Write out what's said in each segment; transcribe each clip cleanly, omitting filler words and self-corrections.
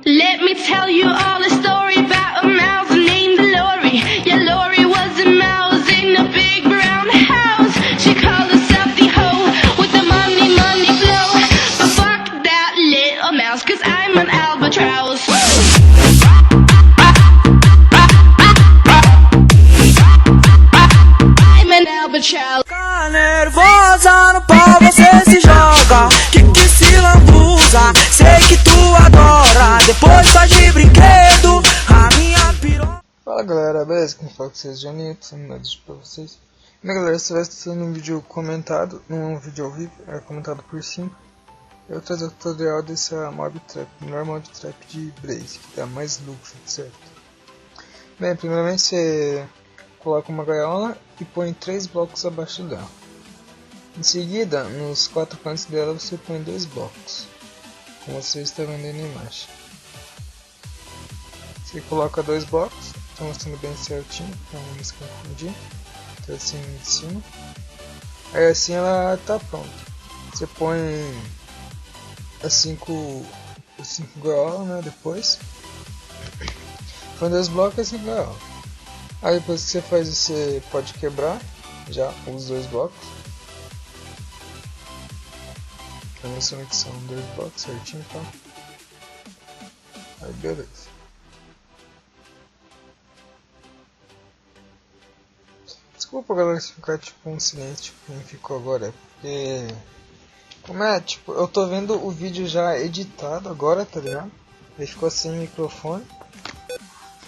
Let me tell you all a story about a mouse named Lori. Yeah, Lori was a mouse in a big brown house. She called herself the hoe with the money, money flow. But fuck that little mouse, 'cause I'm an albatross. I'm an albatross. Fica nervosa no pau, você se joga. Que se lambuza, sei que tu adora. Depois faz de brinquedo a minha piroca. Fala galera, beleza? Como fala com vocês, Johnny, tô mandando vídeo pra vocês. Bem galera, se vai estar sendo um vídeo comentado, não é um vídeo ao vivo, é comentado por cima. Eu vou trazer o tutorial dessa mob trap, melhor mob trap de Blaze, que dá mais lucro, certo? Bem, primeiramente você coloca uma gaiola e põe 3 blocos abaixo dela. Em seguida, nos 4 cantos dela você põe 2 blocos, como você está vendo aí na imagem. Você coloca 2 blocos, estou mostrando bem certinho para não se confundir. Então assim em cima. Aí assim ela está pronta. Você põe as 5 gaiolas, né, depois. Põe 2 blocos e 5 gaiolas. Aí depois que você faz isso, você pode quebrar já os 2 blocos. Estou mostrando que são 2 blocos certinho, tá? Aí beleza. Desculpa galera se ficar tipo um silêncio, tipo quem ficou agora, porque como é, tipo, eu tô vendo o vídeo já editado agora, tá ligado? Ele ficou sem microfone.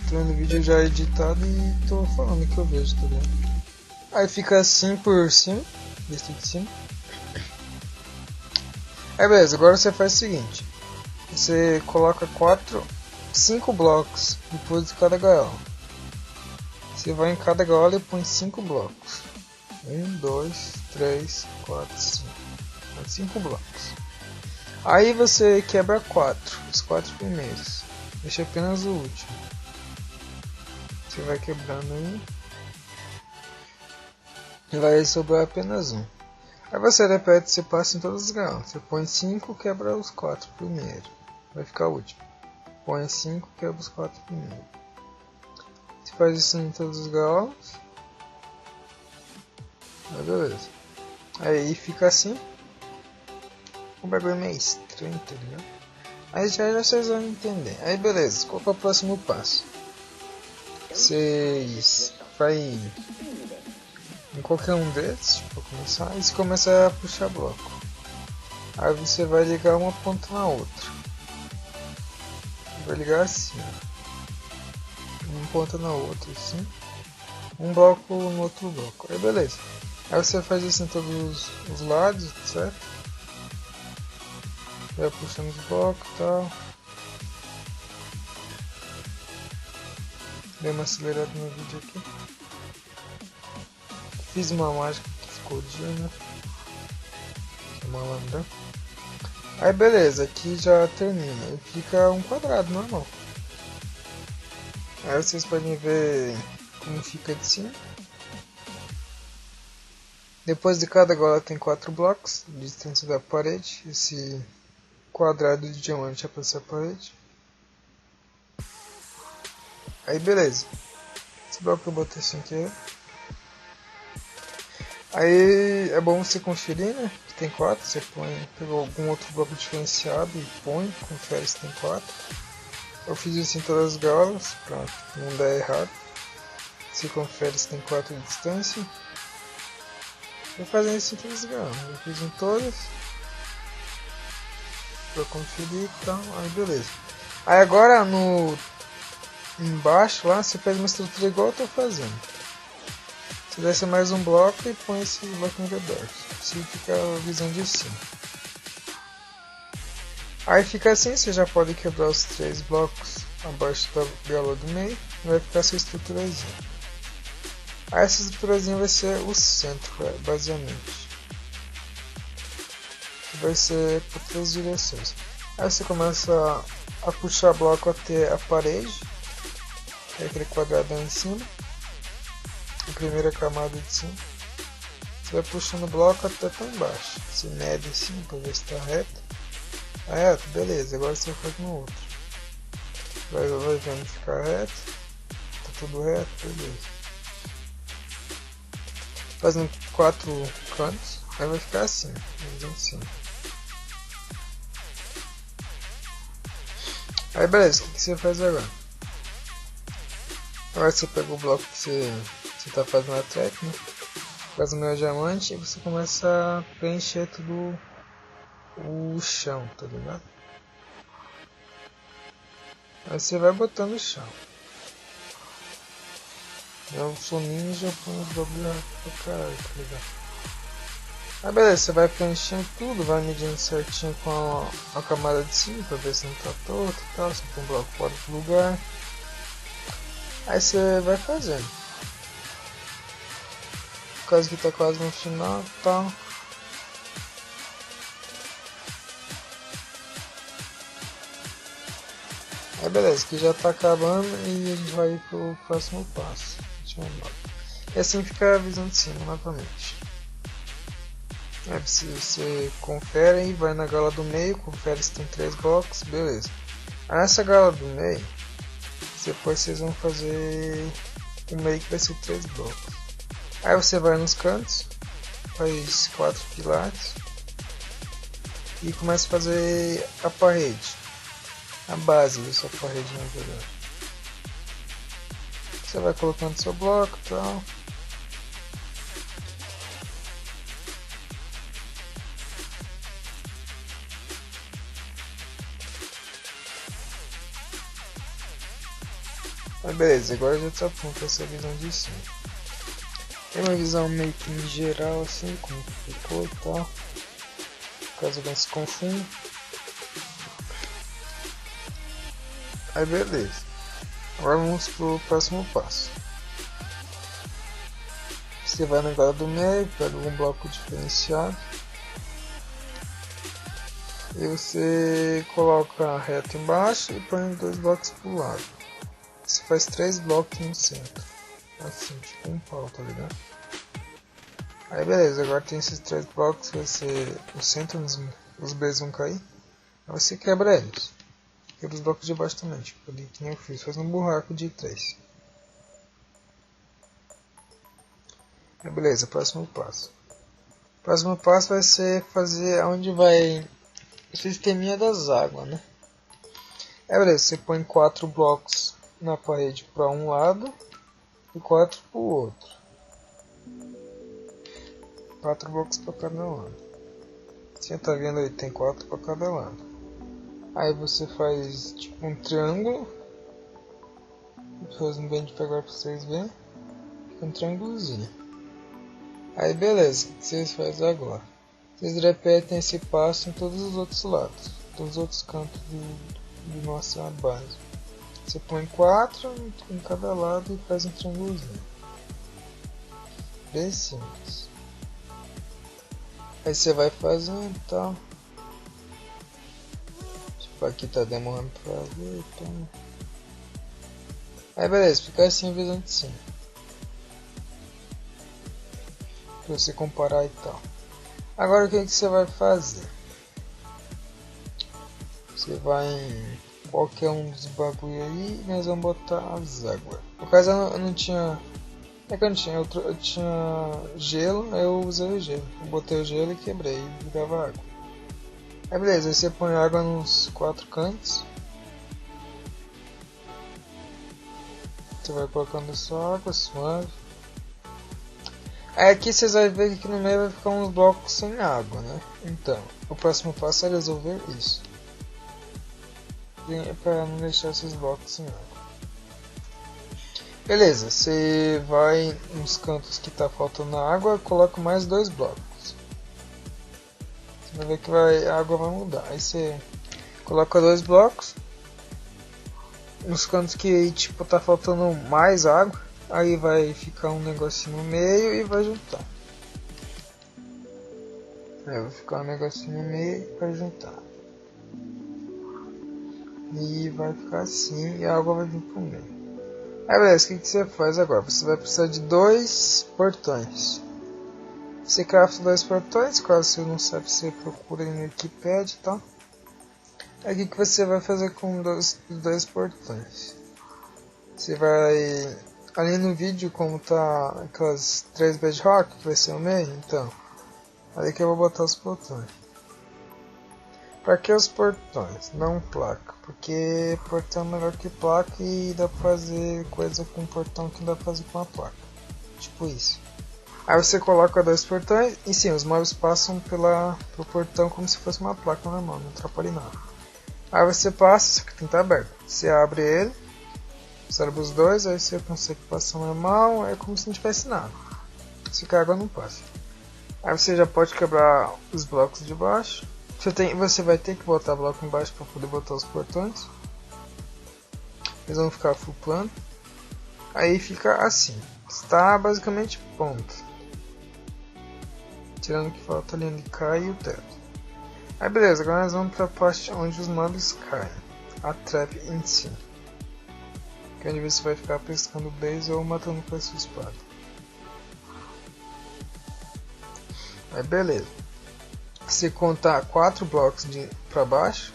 Tô vendo o vídeo já editado e tô falando o que eu vejo, tá ligado? Aí fica assim por cima, visto de cima. Aí beleza, agora você faz o seguinte. Você coloca 5 blocos depois de cada gaiola. Você vai em cada gaiola e põe 5 blocos. 1, 2, 3, 4, 5. 5 blocos. Aí você quebra 4, os 4 primeiros. Deixa apenas o último. Você vai quebrando aí. E vai sobrar apenas um. Aí você repete, você passa em todas as gaiolas. Você põe 5, quebra os 4 primeiro. Vai ficar o último. Põe 5, quebra os 4 primeiro. Você faz isso em todas as gaiolas. Aí beleza. Aí fica assim. O bagulho é meio estranho, tá ligado? Aí já vocês vão entender. Aí beleza, qual que é o próximo passo? Vocês vai em qualquer um desses, para começar, e você começa a puxar bloco. Aí você vai ligar uma ponta na outra. Vai ligar assim, uma ponta na outra, assim. Um bloco no outro bloco. Aí beleza. Aí você faz isso em todos os lados, certo? Vai puxando os blocos e tal. Dei uma acelerada no vídeo aqui. Fiz uma mágica que ficou dia, né? Malandrão. Aí beleza, aqui já termina. E fica um quadrado normal. Aí vocês podem ver como fica de cima. Depois de cada gola tem 4 blocos de distância da parede. Esse quadrado de diamante é para essa parede. Aí beleza. Esse bloco eu botei sem querer. Aí é bom você conferir, né? Que tem 4. Você pegou algum outro bloco diferenciado e põe. Confere se tem 4. Eu fiz isso em todas as gaiolas pra não dar errado. Você confere se tem 4 de distância. Vou fazer isso em todas as gaiolas. Eu fiz em todas. Pra conferir e tal. Aí beleza. Aí agora embaixo lá você faz uma estrutura igual eu tô fazendo. Você desce mais um bloco e põe esse bloco em redor. Assim fica a visão de cima. Aí fica assim, você já pode quebrar os 3 blocos abaixo da gaiola do meio. E vai ficar essa estruturazinha. Aí essa estruturazinha vai ser o centro, basicamente. Que vai ser para todas as direções. Aí você começa a puxar bloco até a parede. Que é aquele quadradão em cima. A primeira camada de cima. Você vai puxando o bloco até embaixo. Você mede assim para ver se está reto. Tá reto, beleza. Agora você faz no outro. vai vendo ficar reto. Tá tudo reto, beleza. Fazendo 4 cantos, aí vai ficar assim, assim. Aí beleza, o que você faz agora? Agora você pega o bloco que você tá fazendo a track, né? Faz o meu diamante e você começa a preencher tudo o chão, tá ligado? Aí você vai botando o chão. Eu sou ninja, põe os bagulho pra caralho, tá ligado? Aí beleza, você vai preenchendo tudo, vai medindo certinho com a camada de cima pra ver se não tá torto e tal, se tem um bloco fora do lugar. Aí você vai fazendo. Por causa que tá quase no final e tal. Aí beleza, que já tá acabando e a gente vai ir pro próximo passo. E assim fica a visão de cima novamente. Aí você confere e vai na gala do meio, confere se tem 3 blocos, beleza. Aí nessa gala do meio, depois vocês vão fazer o meio que vai ser 3 blocos. Aí você vai nos cantos, faz 4 pilares e começa a fazer a parede, a base dessa parede na verdade. Você vai colocando seu bloco e tal. Aí beleza, agora já tá pronto essa visão de cima. Tem uma visão meio que em geral assim, como ficou e tal. Caso alguém se confunda. Aí beleza. Agora vamos pro próximo passo. Você vai na gala do meio, pega um bloco diferenciado. E você coloca reto embaixo e põe 2 blocos pro lado. Você faz 3 blocos no centro. Assim, tipo um pau, tá ligado? Aí beleza, agora tem esses 3 blocos, vai ser o centro, os Bs vão cair. Aí você quebra eles. Quebra os blocos de baixo também, tipo ali que nem eu fiz, faz um buraco de 3. Aí beleza, próximo passo. O próximo passo vai ser fazer onde vai o sisteminha das águas, né? Aí beleza, você põe 4 blocos na parede para um lado e 4 para o outro. 4 blocos para cada lado. Você tá vendo aí, tem 4 para cada lado. Aí você faz tipo um triângulo. Vou fazer bem devagar para vocês verem. Um triângulozinho. Aí beleza, o que vocês fazem agora? Vocês repetem esse passo em todos os outros lados, todos os outros cantos de nossa base. Você põe 4 em cada lado e faz um triângulozinho. Bem simples. Aí você vai fazendo e tal. Tipo, aqui tá demorando pra ver, então. Aí beleza, fica assim a visão de cima. Pra você comparar e tal. Agora o que você vai fazer? Você vai em qualquer um dos bagulho aí e nós vamos botar as águas. No caso eu não tinha. É que eu não tinha, eu tinha gelo, aí eu usei o gelo. Eu botei o gelo e quebrei e virava água. Aí beleza, aí você põe água nos 4 cantos. Você vai colocando só água suave. Aí aqui vocês vão ver que no meio vai ficar uns blocos sem água, né? Então, o próximo passo é resolver isso. Para não deixar esses blocos sem água. Beleza, você vai nos cantos que tá faltando água, coloca mais 2 blocos. Você vai ver que a água vai mudar. Aí você coloca 2 blocos. Nos cantos que tipo tá faltando mais água, aí vai ficar um negocinho no meio e vai juntar. Aí vai ficar um negocinho no meio e vai juntar. E vai ficar assim e a água vai vir pro meio. Aí beleza, o que você faz agora? Você vai precisar de 2 portões. Você crafta 2 portões, caso você não sabe, você procura aí no Wikipedia e tal. Aqui que você vai fazer com os dois portões. Você vai... Ali no vídeo, como tá aquelas 3 bedrock, que vai ser o meio, então... Ali que eu vou botar os portões. Pra que os portões? Não placa. Porque portão é melhor que placa e dá pra fazer coisa com portão que não dá pra fazer com a placa. Tipo isso. Aí você coloca 2 portões e sim, os móveis passam pelo portão como se fosse uma placa normal, não atrapalha nada. Aí você passa, isso aqui tem que estar aberto. Você abre ele, você abre os dois, aí você consegue passar normal, é como se não tivesse nada. Se cair água não passa. Aí você já pode quebrar os blocos de baixo. Você vai ter que botar bloco embaixo para poder botar os portões. Eles vão ficar full plano. Aí fica assim. Está basicamente ponto. Tirando que falta ali onde cai e o teto. Aí beleza, agora nós vamos para a parte onde os móveis caem. A trap em si. Que é onde você vai ficar pescando base ou matando com a sua espada. Aí beleza. Você contar 4 blocos para baixo.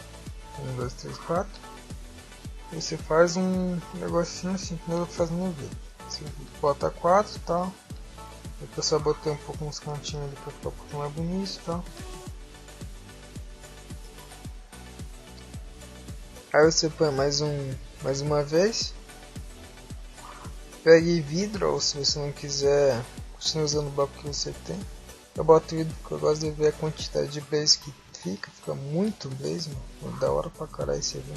1, 2, 3, 4. E você faz um negocinho assim que eu vou fazer no vídeo. Você bota 4 e tal. Depois só botei um pouco nos cantinhos ali para ficar um pouco mais bonito e tal. Aí você põe mais uma vez. Pegue vidro, ou se você não quiser, continue usando o bloco que você tem. Eu boto vidro porque eu gosto de ver a quantidade de blaze que fica muito blaze, mano. Da hora pra caralho você vê.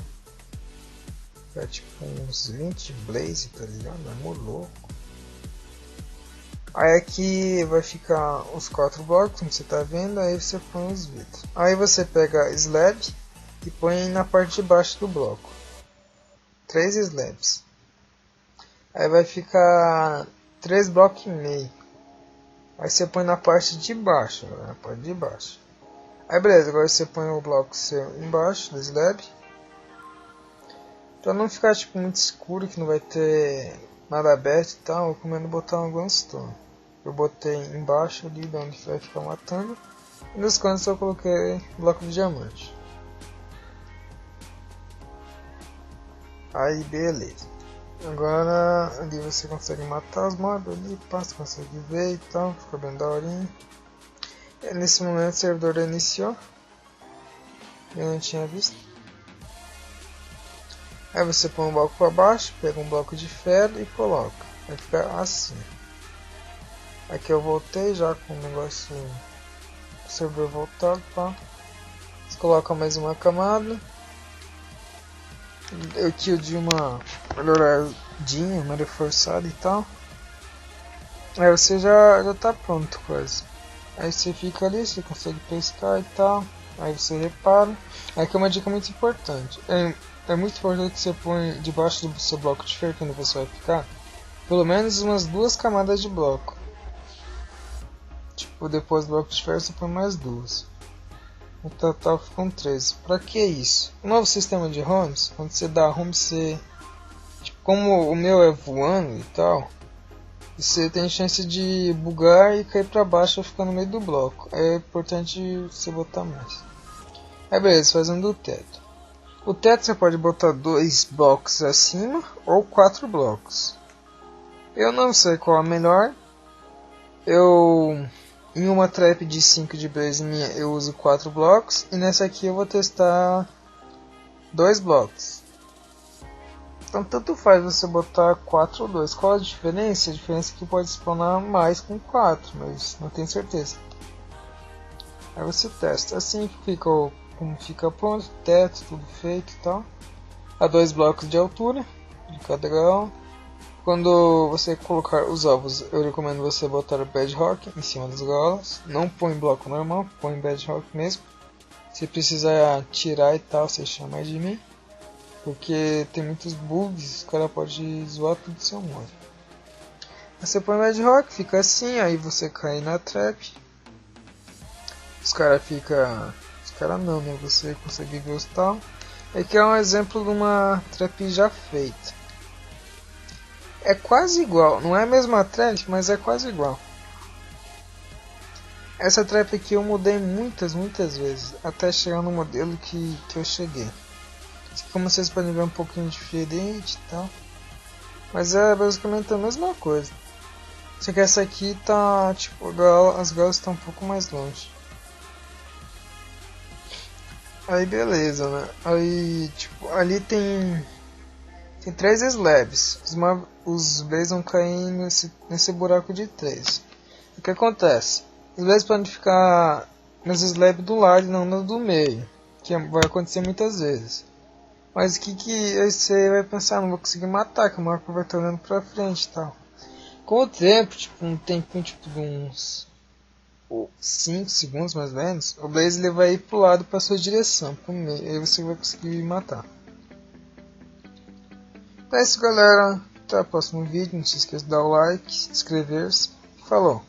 Fica tipo uns 20 blaze, tá ligado? É mó louco. Aí aqui vai ficar os 4 blocos, como você tá vendo, aí você põe os vidros. Aí você pega slab e põe na parte de baixo do bloco. 3 slabs. Aí vai ficar 3 blocos e meio. Aí você põe na parte de baixo, na parte de baixo. Aí beleza, agora você põe o bloco seu embaixo do slab. Pra não ficar tipo muito escuro, que não vai ter nada aberto e tal, eu recomendo botar um glowstone. Eu botei embaixo ali, de onde vai ficar matando. E nos cantos eu coloquei bloco de diamante. Aí beleza. Agora ali você consegue matar os mobs ali, passa, consegue ver e tal, fica bem daorinha. E nesse momento o servidor iniciou. Eu não tinha visto. Aí você põe um bloco para baixo, pega um bloco de ferro e coloca. Vai ficar assim. Aqui eu voltei já com o negócio do servidor voltado, pá. Você coloca mais uma camada. Eu tiro de uma melhoradinha, uma reforçada e tal. Aí você já tá pronto quase. Aí você fica ali, você consegue pescar e tal. Aí você repara. Aí que é uma dica muito importante. É muito importante que você põe debaixo do seu bloco de ferro, quando você vai ficar, pelo menos umas 2 camadas de bloco. Tipo, depois do bloco de ferro você põe mais 2. No total ficam 3. Pra que isso? O novo sistema de homes, quando você dá home, você... Tipo, como o meu é voando e tal, você tem chance de bugar e cair pra baixo ou ficar no meio do bloco. É importante você botar mais. Aí beleza, fazendo o teto. O teto você pode botar 2 blocos acima ou 4 blocos. Eu não sei qual é melhor. Em uma trap de 5 de blaze minha eu uso 4 blocos. E nessa aqui eu vou testar 2 blocos. Então tanto faz você botar 4 ou 2. Qual a diferença? A diferença é que pode spawnar mais com 4, mas não tenho certeza. Aí você testa. Assim fica como fica pronto, teto, tudo feito e tal. A 2 blocos de altura de cada grau. Quando você colocar os ovos, eu recomendo você botar o bedrock em cima das gaiolas. Não põe bloco normal, põe bedrock mesmo. Se precisar tirar e tal, você chama mais de mim. Porque tem muitos bugs, o cara pode zoar tudo do seu modo. Você põe bedrock, fica assim, aí você cai na trap. Os caras ficam... Os caras não, né? Você consegue ver os tal. Aqui é um exemplo de uma trap já feita. É quase igual, não é a mesma trap, mas é quase igual. Essa trap aqui eu mudei muitas vezes, até chegar no modelo que eu cheguei. Como vocês podem ver, um pouquinho diferente e tal, mas é basicamente a mesma coisa. Só que essa aqui tá, tipo, as galas estão um pouco mais longe. Aí beleza, né? Aí, tipo, ali tem 3 slabs. Os blazes vão cair nesse buraco de 3. O que acontece? Os blazes podem ficar nas slabs do lado e não no do meio, que vai acontecer muitas vezes. Mas o que aí você vai pensar? Não vou conseguir matar, que o Marco vai estar olhando pra frente e tal. Com o tempo, tipo, um tempinho tipo de uns 5 segundos mais ou menos, o Blaze ele vai ir pro lado pra sua direção, pro meio, aí você vai conseguir matar. Então é isso, galera. Até o próximo vídeo. Não se esqueça de dar o like, inscrever-se. Falou!